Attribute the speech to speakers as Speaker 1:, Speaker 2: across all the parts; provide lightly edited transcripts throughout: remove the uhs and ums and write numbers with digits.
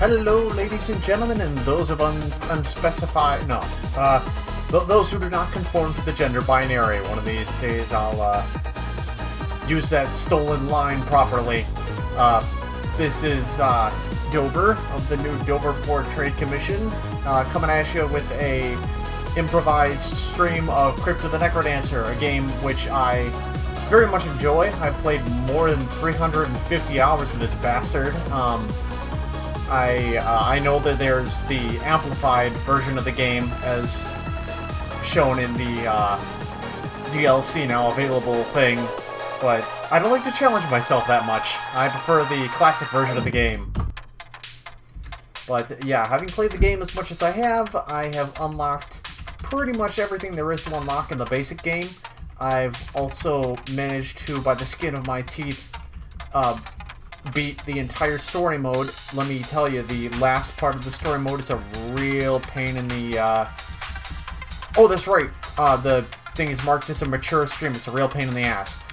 Speaker 1: Hello, ladies and gentlemen, and those of unspecified, no, those who do not conform to the gender binary. One of these days I'll, use that stolen line properly. This is, Dover, of the new Dover Port Trade Commission, coming at you with a improvised stream of Crypt of the Necrodancer, a game which I very much enjoy. I've played more than 350 hours of this bastard. I know that there's the amplified version of the game as shown in the DLC now available thing, but I don't like to challenge myself that much. I prefer the classic version of the game. But yeah, having played the game as much as I have unlocked pretty much everything there is to unlock in the basic game. I've also managed to, by the skin of my teeth, beat the entire story mode. Let me tell you, the last part of the story mode is a real pain in the, Oh, that's right. The thing is marked as a mature stream. It's a real pain in the ass.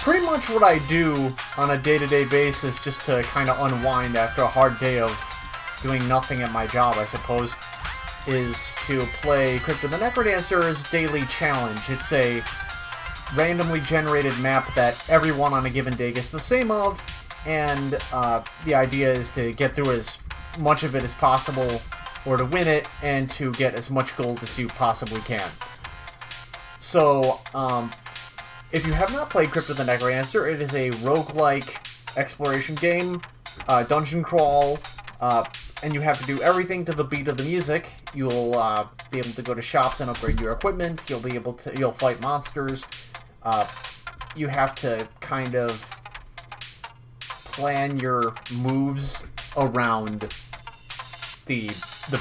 Speaker 1: Pretty much what I do on a day-to-day basis just to kind of unwind after a hard day of doing nothing at my job, I suppose, is to play Crypt of the Necrodancer's Daily Challenge. It's a randomly generated map that everyone on a given day gets the same of, and the idea is to get through as much of it as possible, or to win it, and to get as much gold as you possibly can. So, if you have not played Crypt of the Necrodancer, it is a roguelike exploration game, dungeon crawl, and you have to do everything to the beat of the music. You'll be able to go to shops and upgrade your equipment. You'll fight monsters. You have to kind of plan your moves around the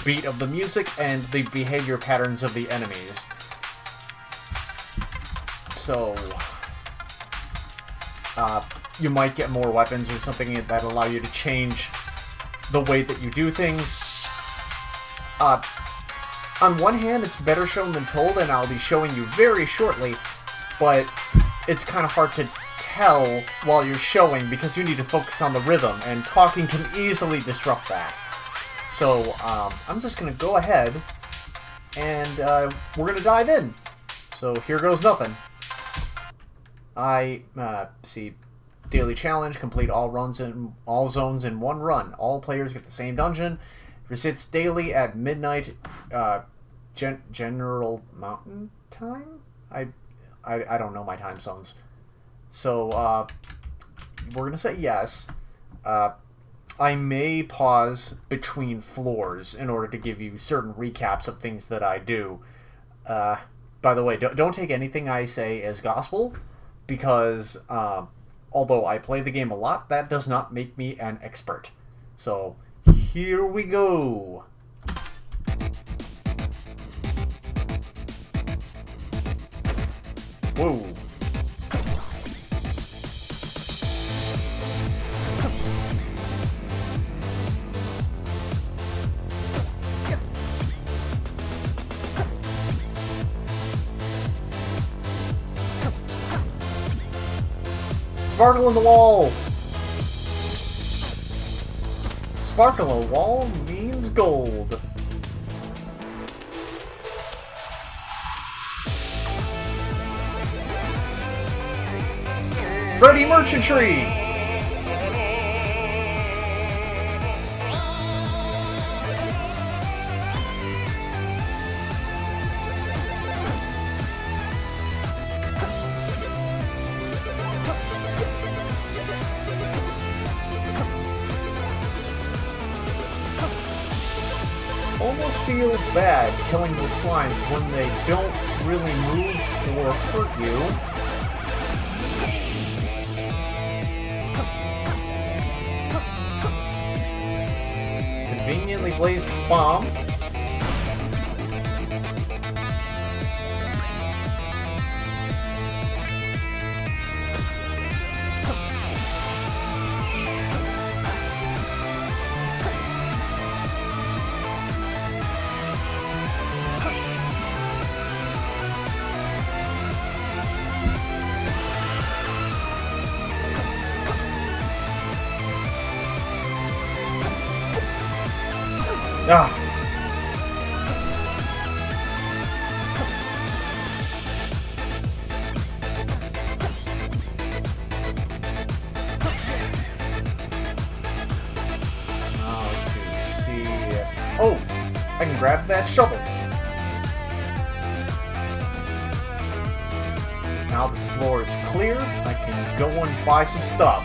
Speaker 1: beat of the music and the behavior patterns of the enemies. So, you might get more weapons or something that allow you to change the way that you do things. On one hand, it's better shown than told, and I'll be showing you very shortly, but it's kind of hard to tell while you're showing because you need to focus on the rhythm, and talking can easily disrupt that. So, I'm just going to go ahead, and we're going to dive in. So, here goes nothing. See, Daily Challenge, complete all zones in one run. All players get the same dungeon. Resits daily at midnight, General Mountain Time? I don't know my time zones. So, we're gonna say yes. I may pause between floors in order to give you certain recaps of things that I do. By the way, don't take anything I say as gospel, because, although I play the game a lot, that does not make me an expert. So, here we go! Whoa! Sparkle in the wall! Sparkle in the wall means gold. Freddy Merchantry! Almost feels bad killing the slimes when they don't really move or hurt you. Conveniently placed bomb. Ah! Oh, I can grab that shovel. Now that the floor is clear, I can go and buy some stuff.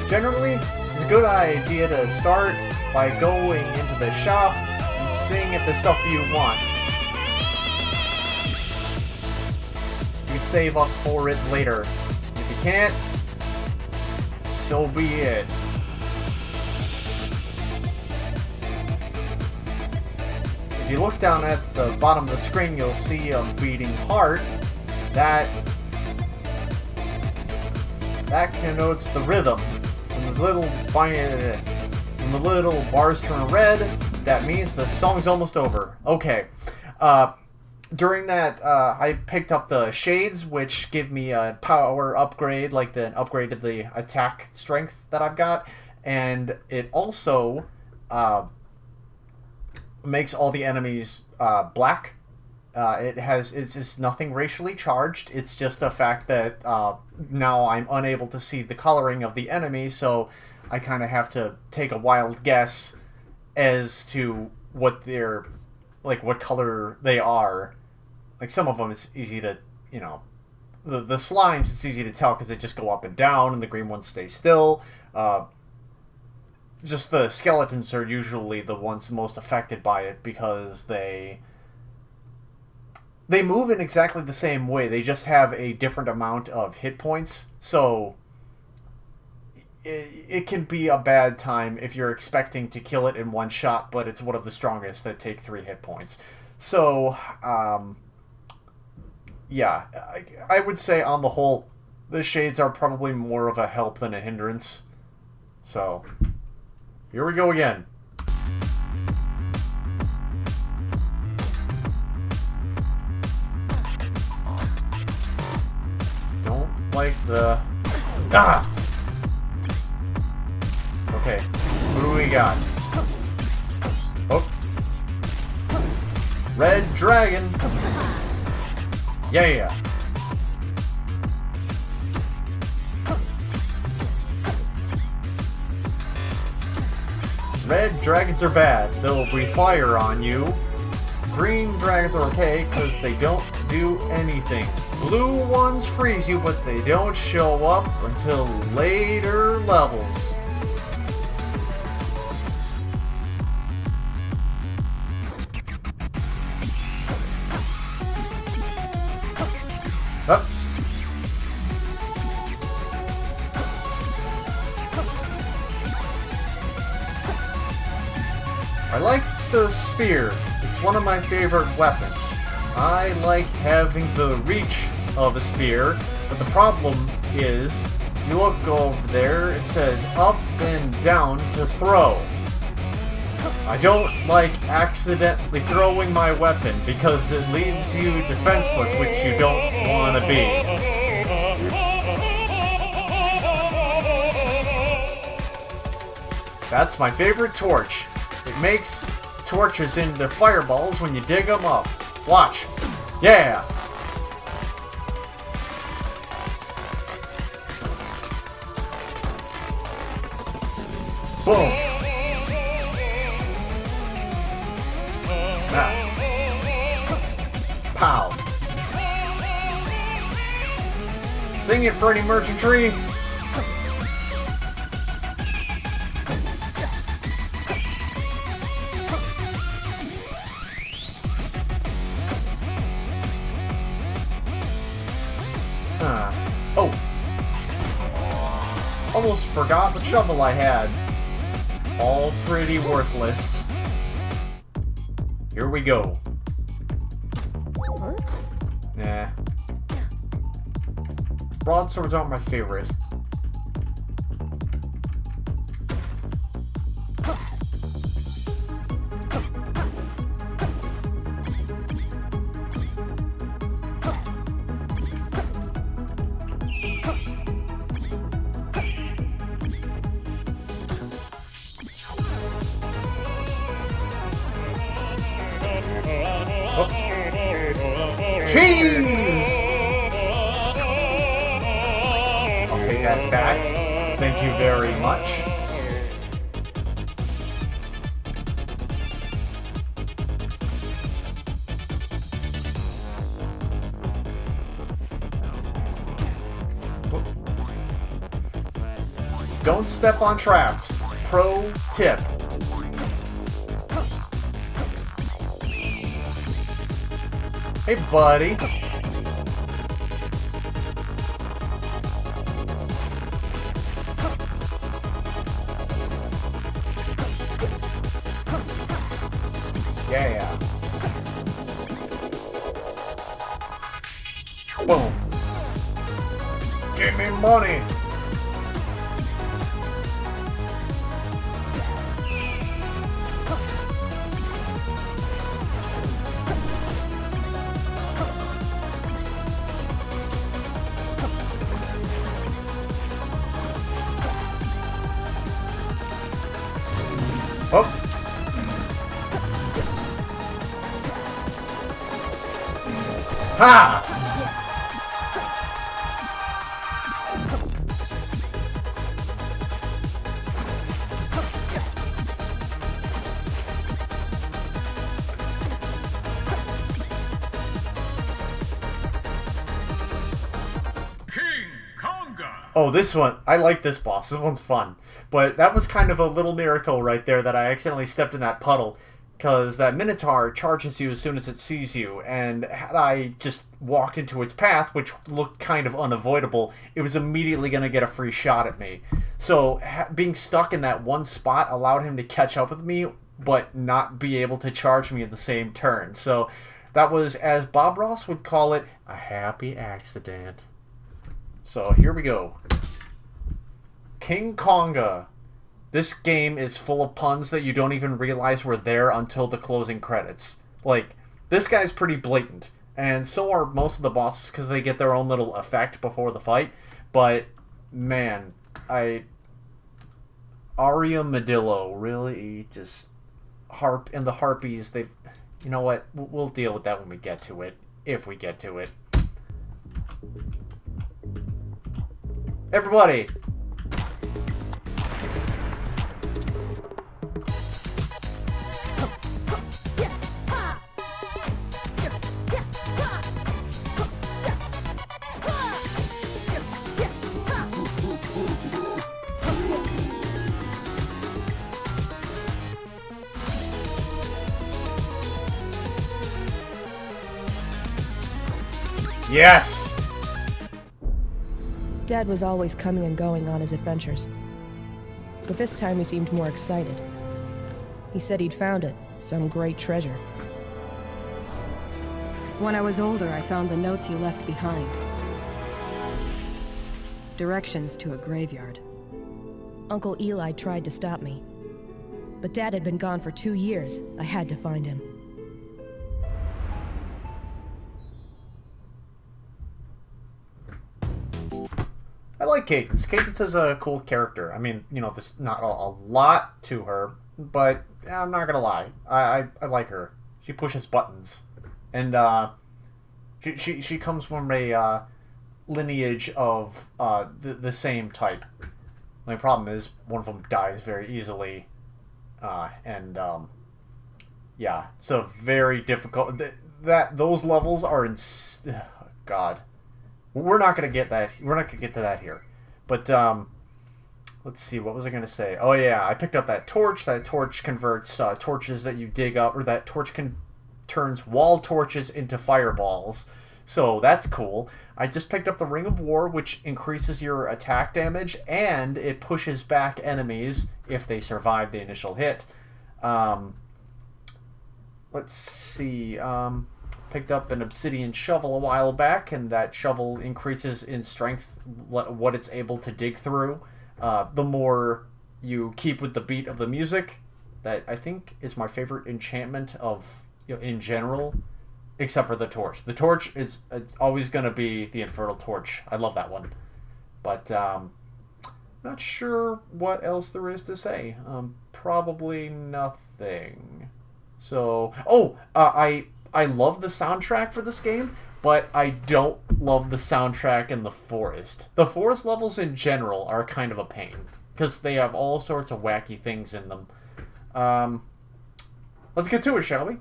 Speaker 1: Generally, it's a good idea to start by going into the shop and seeing if there's stuff you want. You can save up for it later. If you can't, so be it. If you look down at the bottom of the screen, you'll see a beating heart. That connotes the rhythm. When the little bars turn red, that means the song's almost over. Okay. During that, I picked up the shades, which give me a power upgrade, like the upgrade to the attack strength that I've got, and it also makes all the enemies black. It's just nothing racially charged. It's just the fact that now I'm unable to see the coloring of the enemy, so I kind of have to take a wild guess as to what they're what color they are. Like some of them, it's easy to, the slimes, it's easy to tell because they just go up and down, and the green ones stay still. Just the skeletons are usually the ones most affected by it because they move in exactly the same way. They just have a different amount of hit points, so it can be a bad time if you're expecting to kill it in one shot, but it's one of the strongest that take 3 hit points. So, yeah, I would say on the whole, the shades are probably more of a help than a hindrance. So, here we go again. Don't like the... Ah! Okay, who do we got? Oh. Red Dragon. Yeah. Red dragons are bad. They'll breathe fire on you. Green dragons are okay because they don't do anything. Blue ones freeze you, but they don't show up until later levels. Up. I like the spear. It's one of my favorite weapons. I like having the reach of a spear, but the problem is, you look over there, it says up and down to throw. I don't like accidentally throwing my weapon because it leaves you defenseless, which you don't want to be. That's my favorite torch. It makes torches into fireballs when you dig them up. Watch. Yeah! Boom! Pow. Sing it, Freddy Merchant Tree. Oh. Almost forgot the shovel I had. All pretty worthless. Here we go. Nah. Broadswords aren't my favorite. Cheese! I'll take that back. Thank you very much. Don't step on traps. Pro tip. Hey, buddy. Yeah. Boom. Give me money. Oh. Ha! Oh, this one. I like this boss. This one's fun. But that was kind of a little miracle right there that I accidentally stepped in that puddle. Because that Minotaur charges you as soon as it sees you. And had I just walked into its path, which looked kind of unavoidable, it was immediately going to get a free shot at me. So being stuck in that one spot allowed him to catch up with me, but not be able to charge me in the same turn. So that was, as Bob Ross would call it, a happy accident. So here we go. King Konga. This game is full of puns that you don't even realize were there until the closing credits. Like, this guy's pretty blatant. And so are most of the bosses because they get their own little effect before the fight. But, man, Aria Medillo really just... And the Harpies, they... You know what? We'll deal with that when we get to it. If we get to it. Everybody! Yes!
Speaker 2: Dad was always coming and going on his adventures. But this time he seemed more excited. He said he'd found it, some great treasure.
Speaker 3: When I was older, I found the notes he left behind. Directions to a graveyard.
Speaker 2: Uncle Eli tried to stop me. But Dad had been gone for 2 years. I had to find him.
Speaker 1: I like Cadence. Cadence is a cool character. I mean, you know, there's not a lot to her, but I'm not gonna lie. I like her. She pushes buttons. And she comes from a lineage of the same type. My problem is one of them dies very easily. Yeah, so very difficult. Those levels are God. We're not gonna get that. We're not gonna get to that here. But let's see. What was I gonna say? Oh yeah, I picked up that torch. That torch converts torches that you dig up, or that torch turns wall torches into fireballs. So that's cool. I just picked up the Ring of War, which increases your attack damage, and it pushes back enemies if they survive the initial hit. Let's see. Picked up an obsidian shovel a while back, and that shovel increases in strength what it's able to dig through. The more you keep with the beat of the music, that I think is my favorite enchantment of, in general, except for the torch. The torch is always going to be the Infernal Torch. I love that one. But not sure what else there is to say. Probably nothing. So, I love the soundtrack for this game, but I don't love the soundtrack in the forest. The forest levels in general are kind of a pain, because they have all sorts of wacky things in them. Let's get to it, shall we?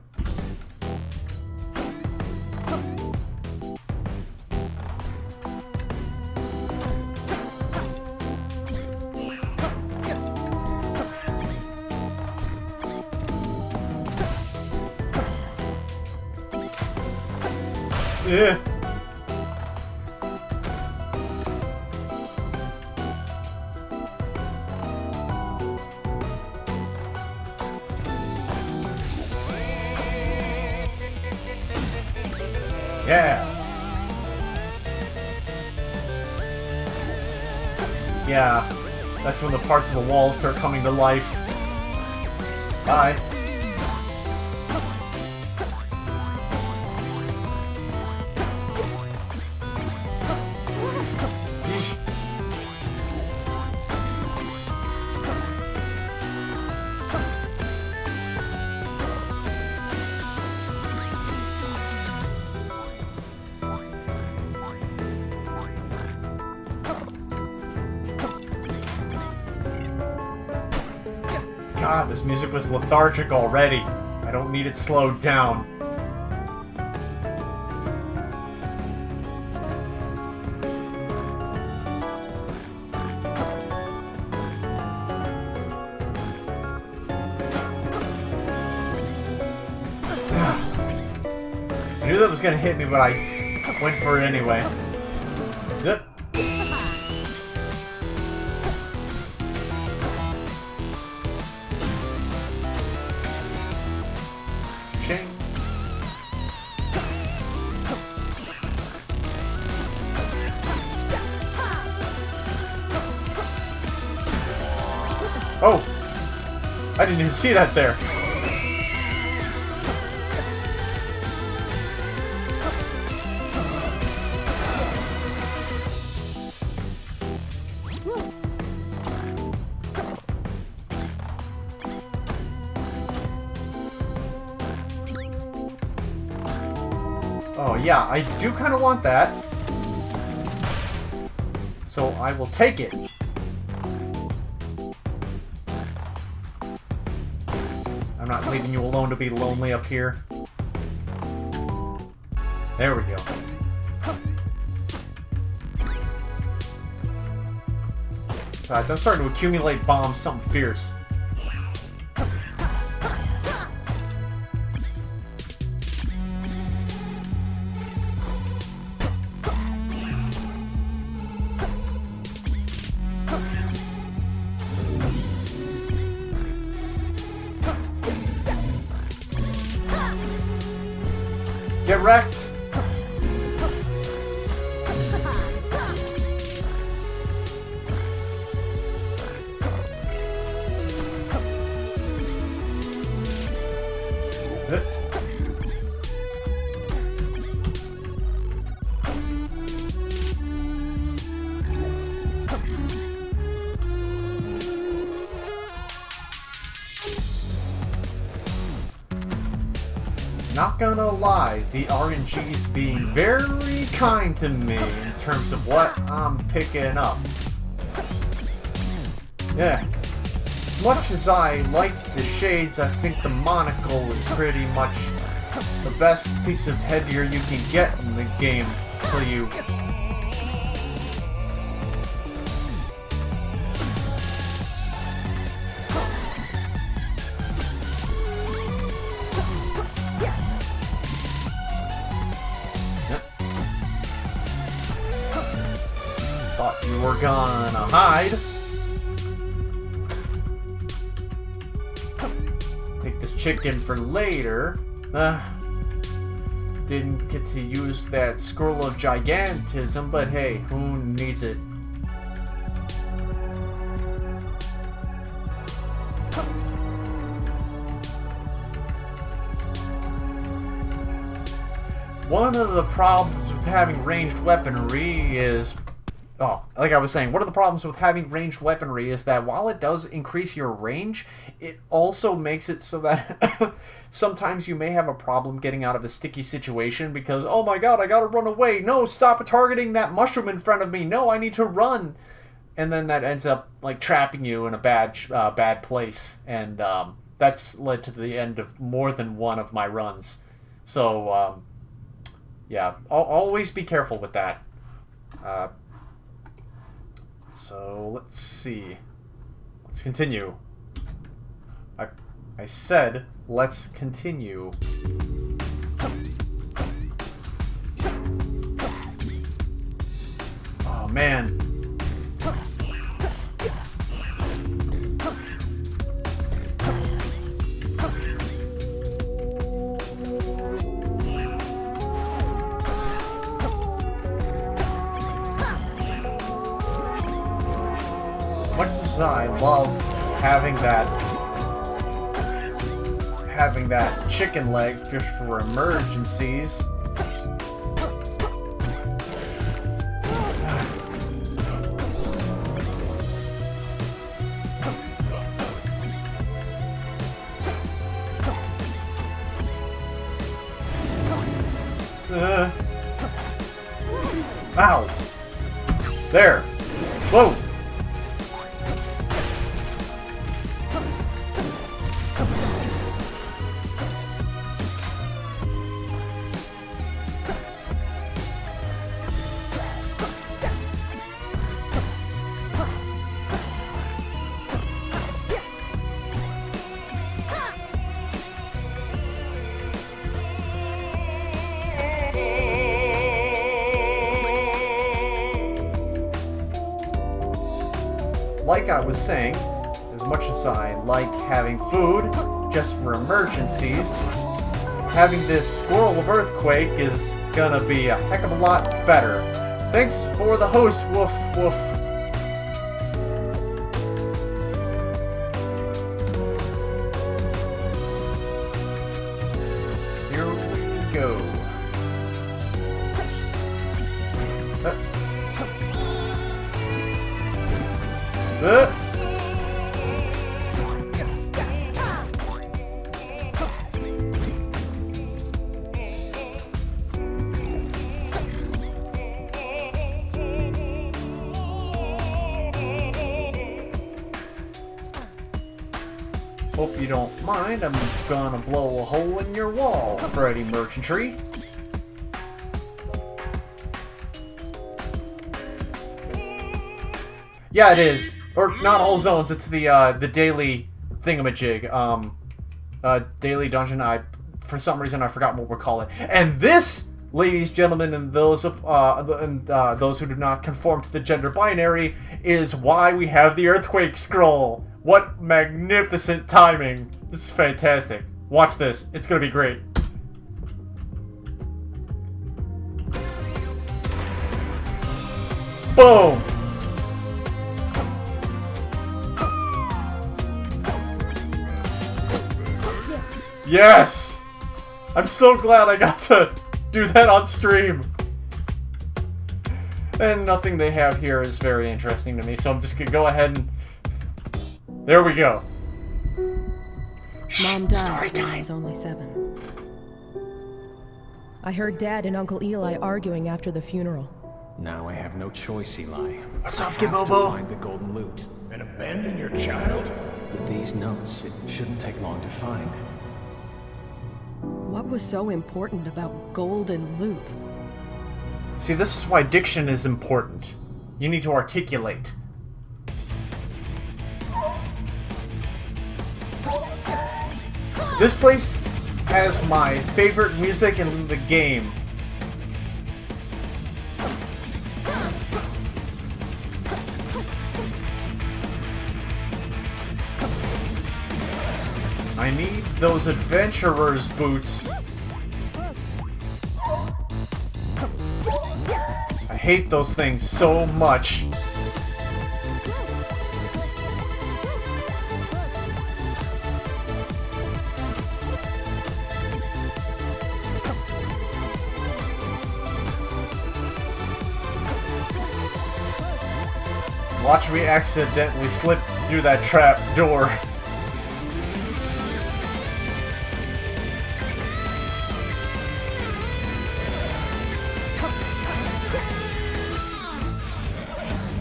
Speaker 1: Yeah. Yeah. Yeah. That's when the parts of the walls start coming to life. Bye. God, this music was lethargic already. I don't need it slowed down. I knew that was gonna hit me, but I went for it anyway. Yep. Ching. Oh! I didn't even see that there. Oh yeah, I do kind of want that. So I will take it. I'm not leaving you alone to be lonely up here. There we go. Besides, I'm starting to accumulate bombs, something fierce. Get wrecked! Not gonna lie, the RNG's being very kind to me in terms of what I'm picking up. Yeah. As much as I like the shades, I think the monocle is pretty much the best piece of headgear you can get in the game for you. Thought you were gonna hide. Take this chicken for later. Didn't get to use that scroll of gigantism, but hey, who needs it? One of the problems with having ranged weaponry is like I was saying, one of the problems with having ranged weaponry is that while it does increase your range, it also makes it so that sometimes you may have a problem getting out of a sticky situation because, oh my god, I gotta run away. No, stop targeting that mushroom in front of me. No, I need to run. And then that ends up like trapping you in a bad place, and that's led to the end of more than one of my runs. So yeah, always be careful with that. So let's see. Let's continue. I said let's continue. Oh man. Much as I love having that chicken leg just for emergencies. Ow! There! Whoa! Like I was saying, as much as I like having food just for emergencies, having this Squirrel of Earthquake is gonna be a heck of a lot better. Thanks for the host, woof woof. Here we go. Hope you don't mind, I'm gonna blow a hole in your wall, Freddy Merchantry. Yeah, it is. Or not all zones, it's the daily thingamajig. Daily dungeon, for some reason I forgot what we're calling it. And this, ladies, gentlemen, and those those who do not conform to the gender binary, is why we have the Earthquake Scroll. What magnificent timing. This is fantastic. Watch this. It's gonna be great. Boom! Yes! I'm so glad I got to do that on stream. And nothing they have here is very interesting to me, so I'm just gonna go ahead and... There we go.
Speaker 3: Mom died when I was only 7.
Speaker 2: I heard Dad and Uncle Eli arguing after the funeral.
Speaker 4: Now I have no choice, Eli.
Speaker 1: What's up,
Speaker 4: I have to
Speaker 1: Gibbobo?
Speaker 4: find the golden loot.
Speaker 5: And abandon your child?
Speaker 4: With these notes, it shouldn't take long to find.
Speaker 3: What was so important about golden loot?
Speaker 1: See, this is why diction is important. You need to articulate. This place has my favorite music in the game. I need those adventurer's boots. I hate those things so much. Watch me accidentally slip through that trap door.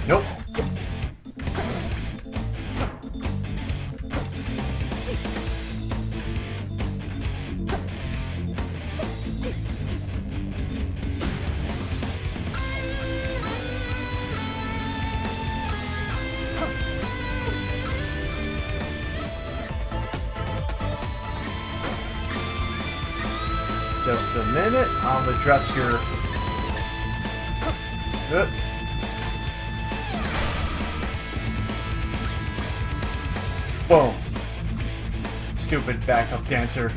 Speaker 1: Nope. Just a minute, I'll address your... Boom. Stupid backup dancer.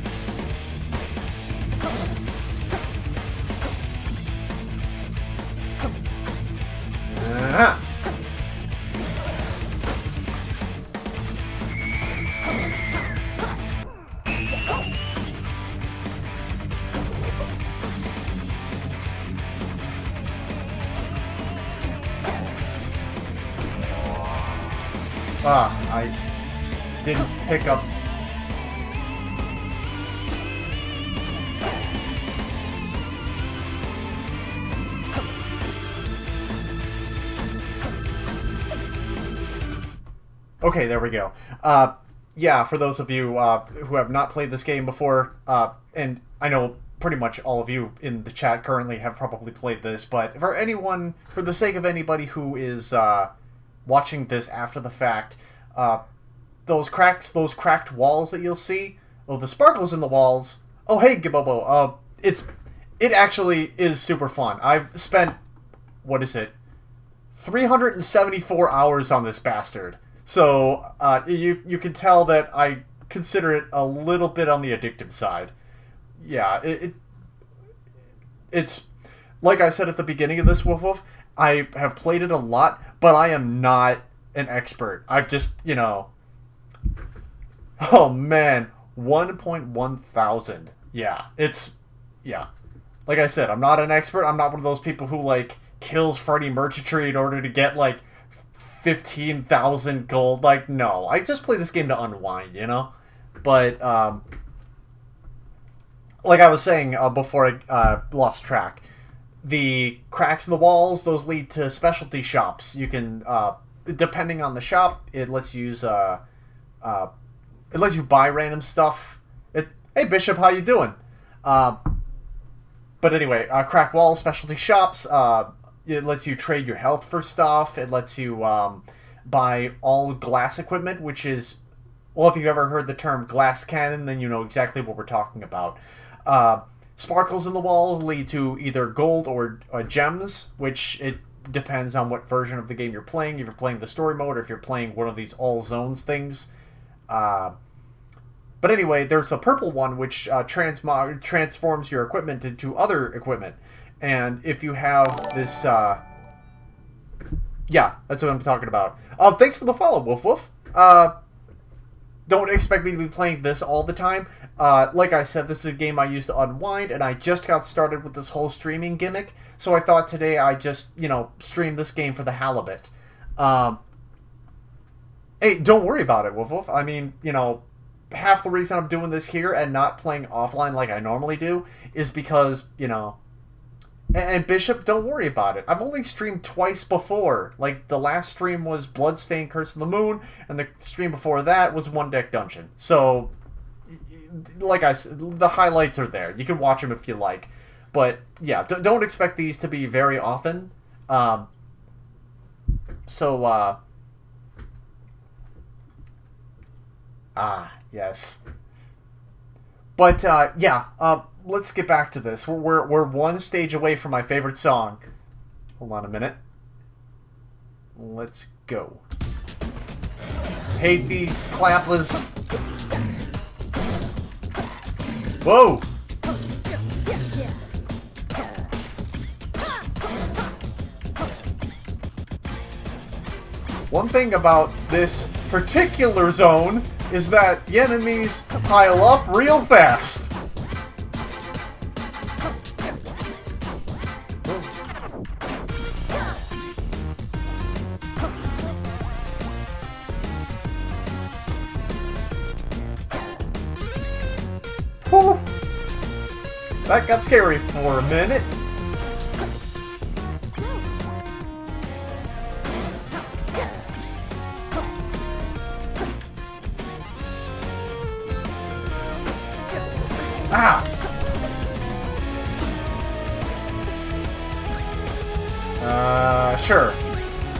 Speaker 1: Ah. I didn't pick up. Okay, there we go. Yeah, for those of you who have not played this game before, and I know pretty much all of you in the chat currently have probably played this, but for anyone, for the sake of anybody who is watching this after the fact, those cracked walls that you'll see, the sparkles in the walls. Oh, hey, Gibobo. It actually is super fun. I've spent, what is it, 374 hours on this bastard. So you can tell that I consider it a little bit on the addictive side. Yeah, it's like I said at the beginning of this, Woof Woof. I have played it a lot, but I am not an expert. I've just, oh man, 1.1 thousand. Yeah, yeah. Like I said, I'm not an expert. I'm not one of those people who, like, kills Freddy Merchantry in order to get, like, 15,000 gold. Like, no. I just play this game to unwind, But, like I was saying before I lost track, the cracks in the walls, those lead to specialty shops. You can, depending on the shop, it lets you use, it lets you buy random stuff. Hey, Bishop, how you doing? But anyway, crack walls, specialty shops, it lets you trade your health for stuff. It lets you buy all glass equipment, which is, well, if you've ever heard the term glass cannon, then you know exactly what we're talking about. Sparkles in the walls lead to either gold or gems, which it depends on what version of the game you're playing. If you're playing the story mode or if you're playing one of these all zones things. But anyway, there's a purple one which transforms your equipment into other equipment. And if you have this... yeah, that's what I'm talking about. Thanks for the follow, Woof Woof. Don't expect me to be playing this all the time. Like I said, this is a game I use to unwind, and I just got started with this whole streaming gimmick, so I thought today I just, stream this game for the halibut. Hey, don't worry about it, Woof Woof. I mean, half the reason I'm doing this here and not playing offline like I normally do is because, And Bishop, don't worry about it. I've only streamed twice before. Like, the last stream was Bloodstained Curse of the Moon, and the stream before that was One Deck Dungeon. So, like I said, the highlights are there. You can watch them if you like. But, yeah, don't expect these to be very often. Yes. But, yeah, let's get back to this. We're one stage away from my favorite song. Hold on a minute. Let's go. Hate these clapless. Whoa! One thing about this particular zone is that the enemies pile up real fast. That got scary for a minute. Ah! Sure.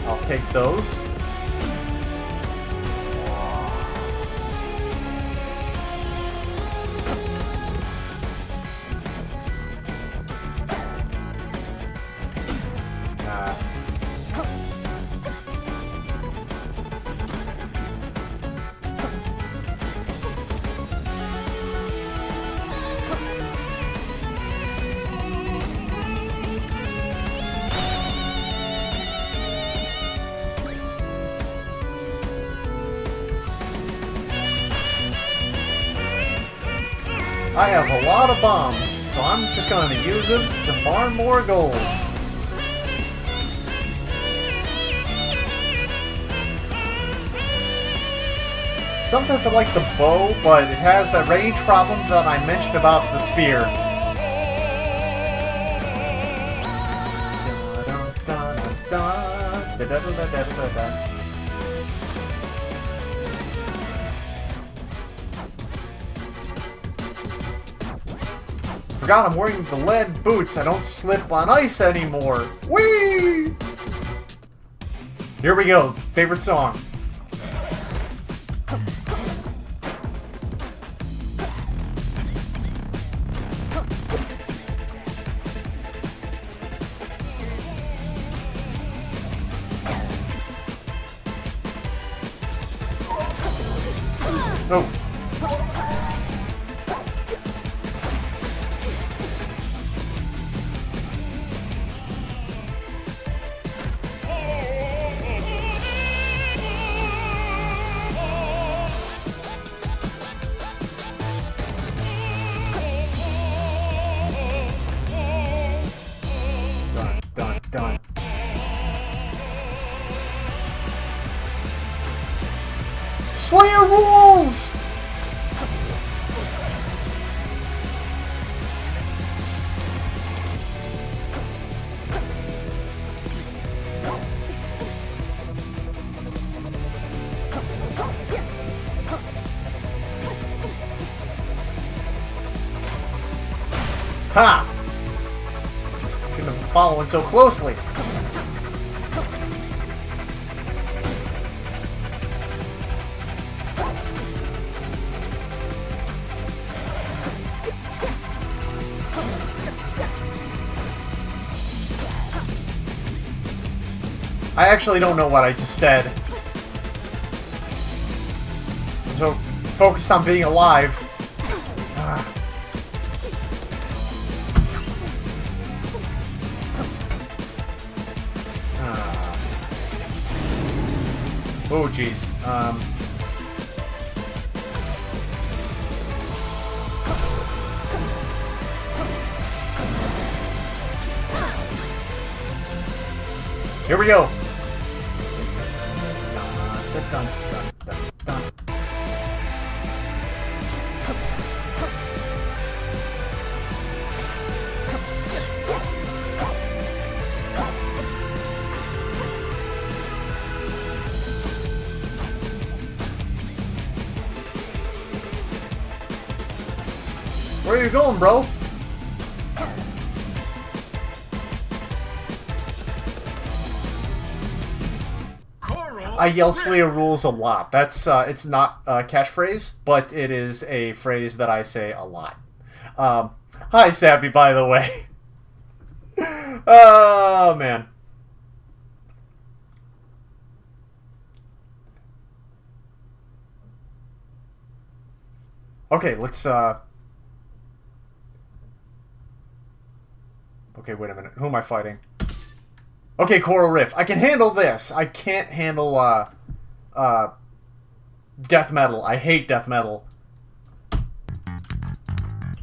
Speaker 1: I'll take those. I have a lot of bombs, so I'm just going to use them to farm more gold. Sometimes I like the bow, but it has that range problem that I mentioned about the spear. Forgot I'm wearing the lead boots. I don't slip on ice anymore. Whee! Here we go. Favorite song. Oh. Done. Slayer rules! Ha! Shouldn't have been following so closely. I actually don't know what I just said. I'm so focused on being alive. Oh, jeez. Here we go. Dun, dun, dun, dun. Where are you going, bro? I yell Slayer rules a lot. That's it's not a catchphrase, but it is a phrase that I say a lot. Hi, Savvy, by the way. Oh, man. Okay, let's, Okay, wait a minute. Who am I fighting? Okay, Coral Rift. I can handle this. I can't handle, death metal. I hate death metal.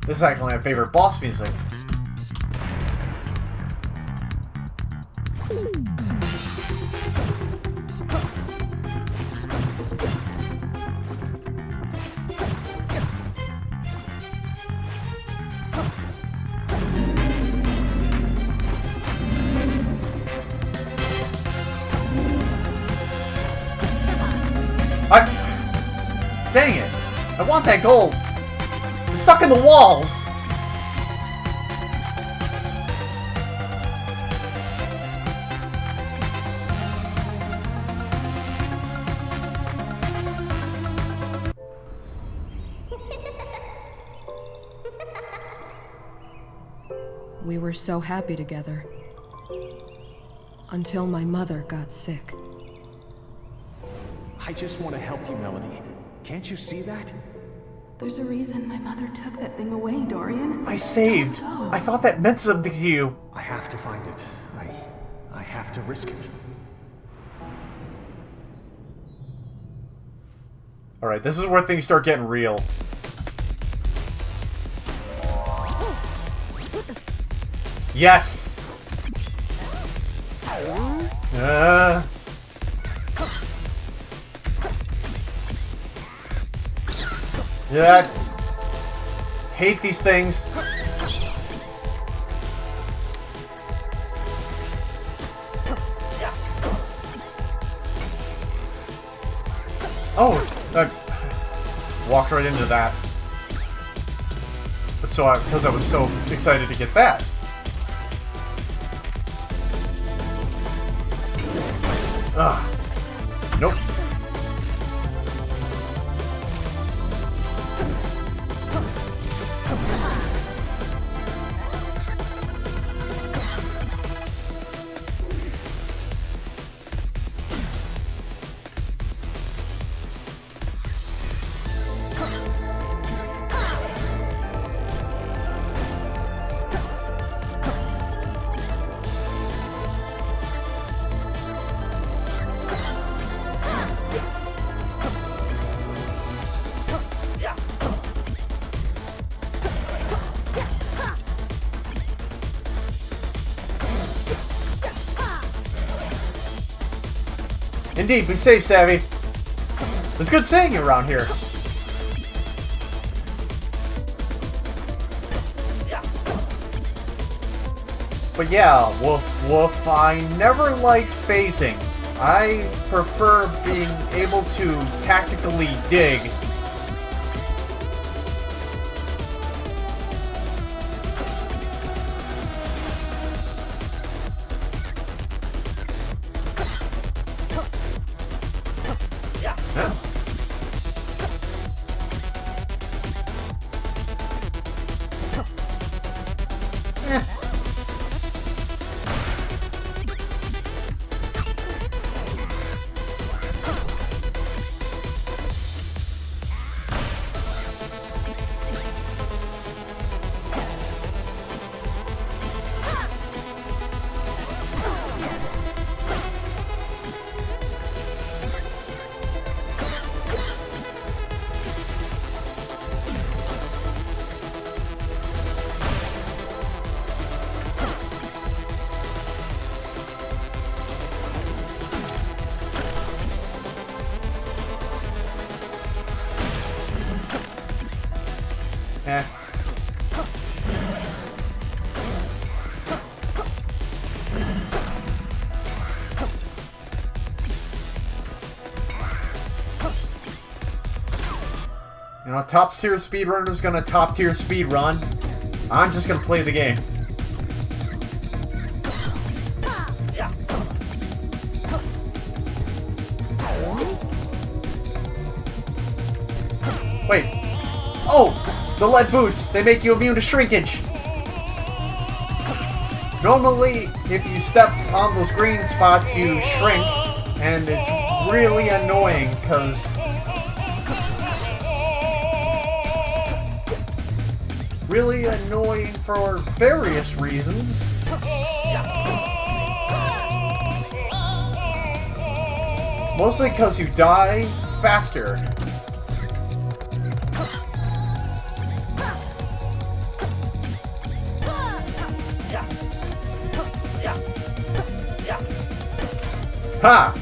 Speaker 1: This is actually my favorite boss music. I want that gold! It's stuck in the walls!
Speaker 3: We were so happy together. Until my mother got sick.
Speaker 4: I just want to help you, Melody. Can't you see that?
Speaker 6: There's a reason my mother took that thing away, Dorian.
Speaker 1: I saved!
Speaker 6: Don't go.
Speaker 1: I thought that meant something to you!
Speaker 4: I have to find it. I have to risk it.
Speaker 1: Alright, this is where things start getting real. Yes! Yeah. Hate these things. Oh, I walked right into that. But because I was so excited to get that. Ugh. Nope. Indeed, be safe, Savvy. There's good saying around here. But yeah, woof woof, I never liked phasing. I prefer being able to tactically dig. You know, top tier speedrunner's gonna top tier speedrun. I'm just gonna play the game. Wait. Oh! The lead boots! They make you immune to shrinkage! Normally, if you step on those green spots, you shrink, and it's really annoying, because really annoying for various reasons. Mostly because you die faster. Ha!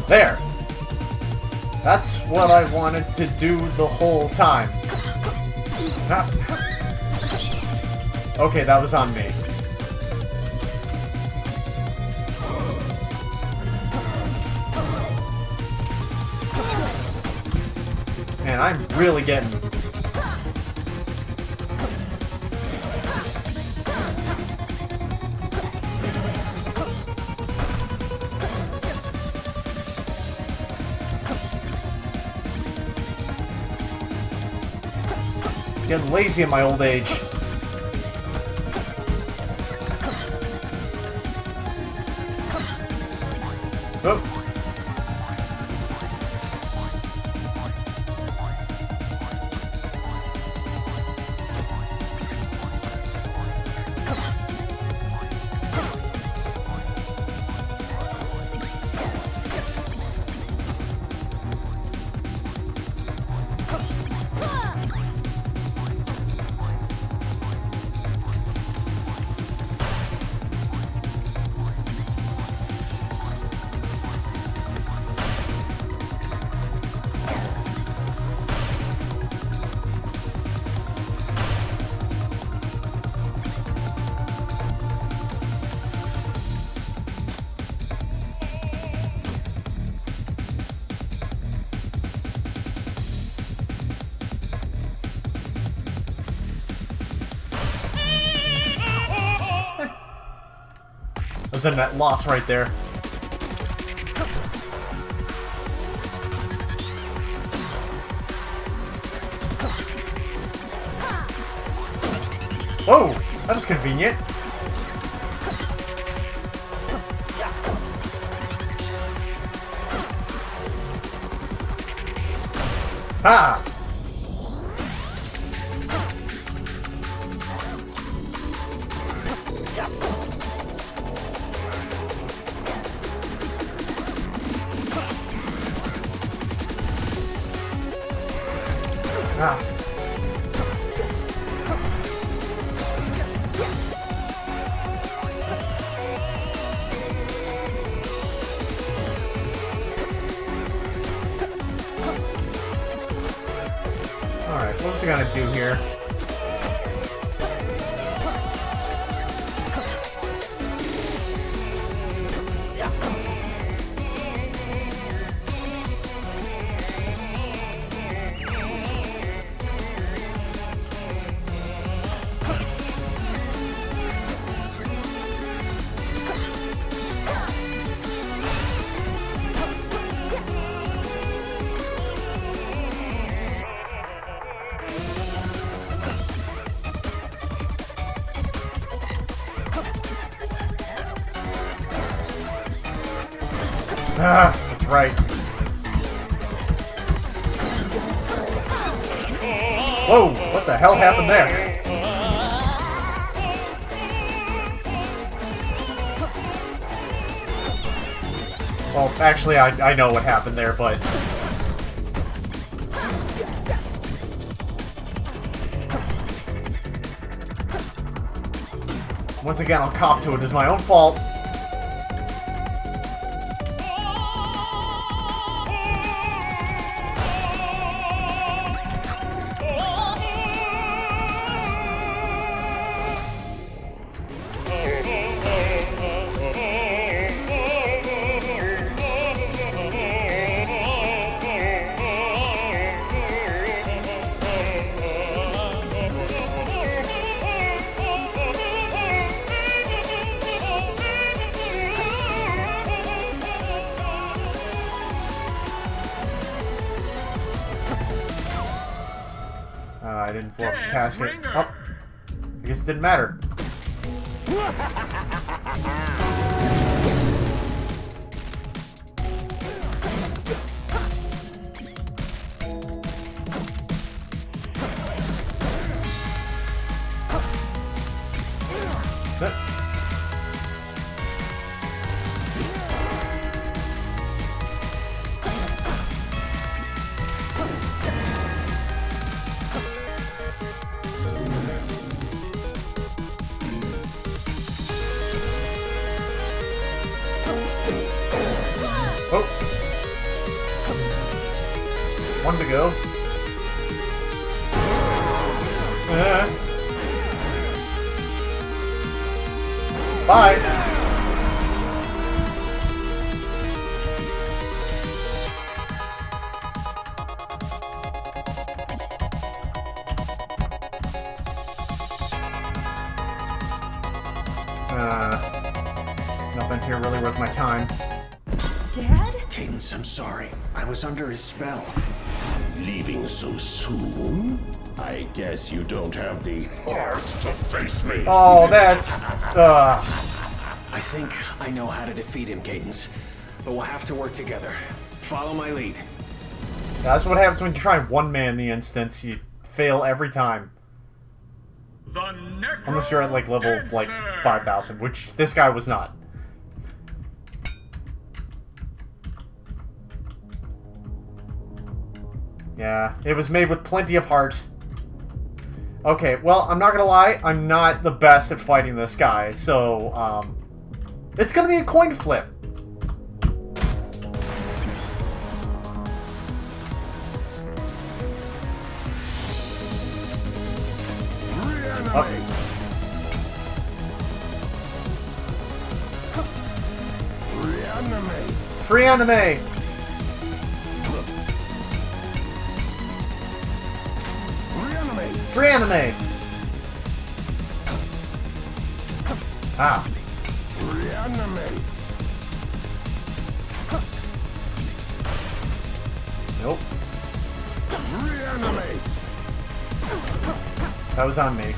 Speaker 1: There! That's what I wanted to do the whole time. Ah. Okay, that was on me. man, I'm really getting... Getting lazy in my old age. Oh. I was in that loft right there. Whoa! That was convenient. Ha! Ah. Alright, what's he gonna do here? Ah, that's right. Whoa, what the hell happened there? Well, actually, I know what happened there, but... Once again, I'll cop to it. It's my own fault. I didn't blow up the casket. Oh, I guess it didn't matter. Oh. One to go. Bye. Nothing here really worth my time.
Speaker 7: Dad?
Speaker 4: Cadence, I'm sorry. I was under his spell.
Speaker 5: Leaving so soon? I guess you don't have the heart to face me.
Speaker 1: Oh, that's...
Speaker 4: I think I know how to defeat him, Cadence. But we'll have to work together. Follow my lead.
Speaker 1: That's what happens when you try and one-man the instance. You fail every time. Unless you're at, like, level, like, 5,000, which this guy was not. Yeah, it was made with plenty of heart. Okay, well, I'm not gonna lie, I'm not the best at fighting this guy, so, it's gonna be a coin flip. Free anime! Free anime! Ah. Nope. That was on me.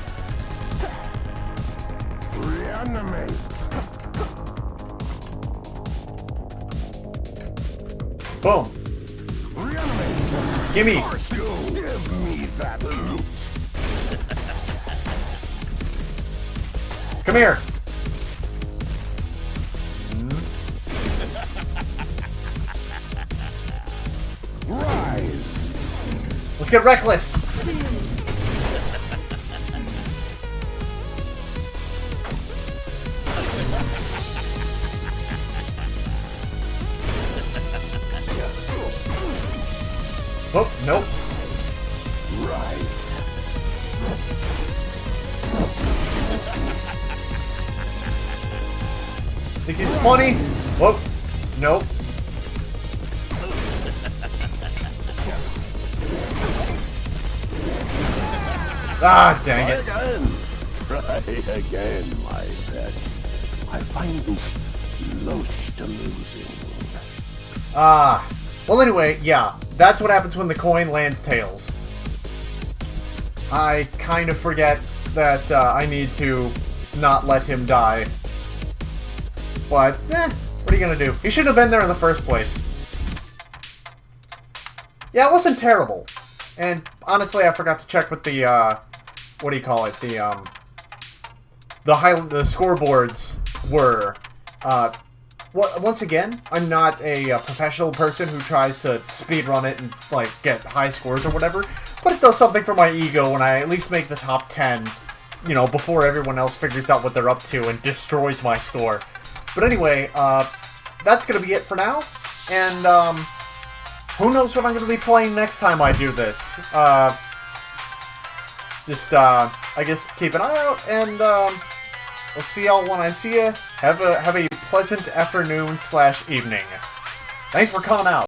Speaker 1: Boom. Gimme.
Speaker 5: Give me that loot.
Speaker 1: Come here.
Speaker 5: Rise.
Speaker 1: Let's get reckless. Oh, nope.
Speaker 5: Rise.
Speaker 1: Think he's funny? Whoa. Nope. Ah, dang it.
Speaker 5: Try again, my pet. I find this most amusing.
Speaker 1: Ah. Well, anyway, yeah. That's what happens when the coin lands tails. I kind of forget that I need to not let him die. But, what are you gonna do? He shouldn't have been there in the first place. Yeah, it wasn't terrible. And, honestly, I forgot to check what the, what do you call it? The scoreboards were. Once again, I'm not a professional person who tries to speedrun it and, like, get high scores or whatever, but it does something for my ego when I at least make the top 10, you know, before everyone else figures out what they're up to and destroys my score. But anyway, that's gonna be it for now, and, who knows what I'm gonna be playing next time I do this. I guess keep an eye out, and, I'll see y'all when I see ya. Have a pleasant afternoon/evening. Thanks for coming out.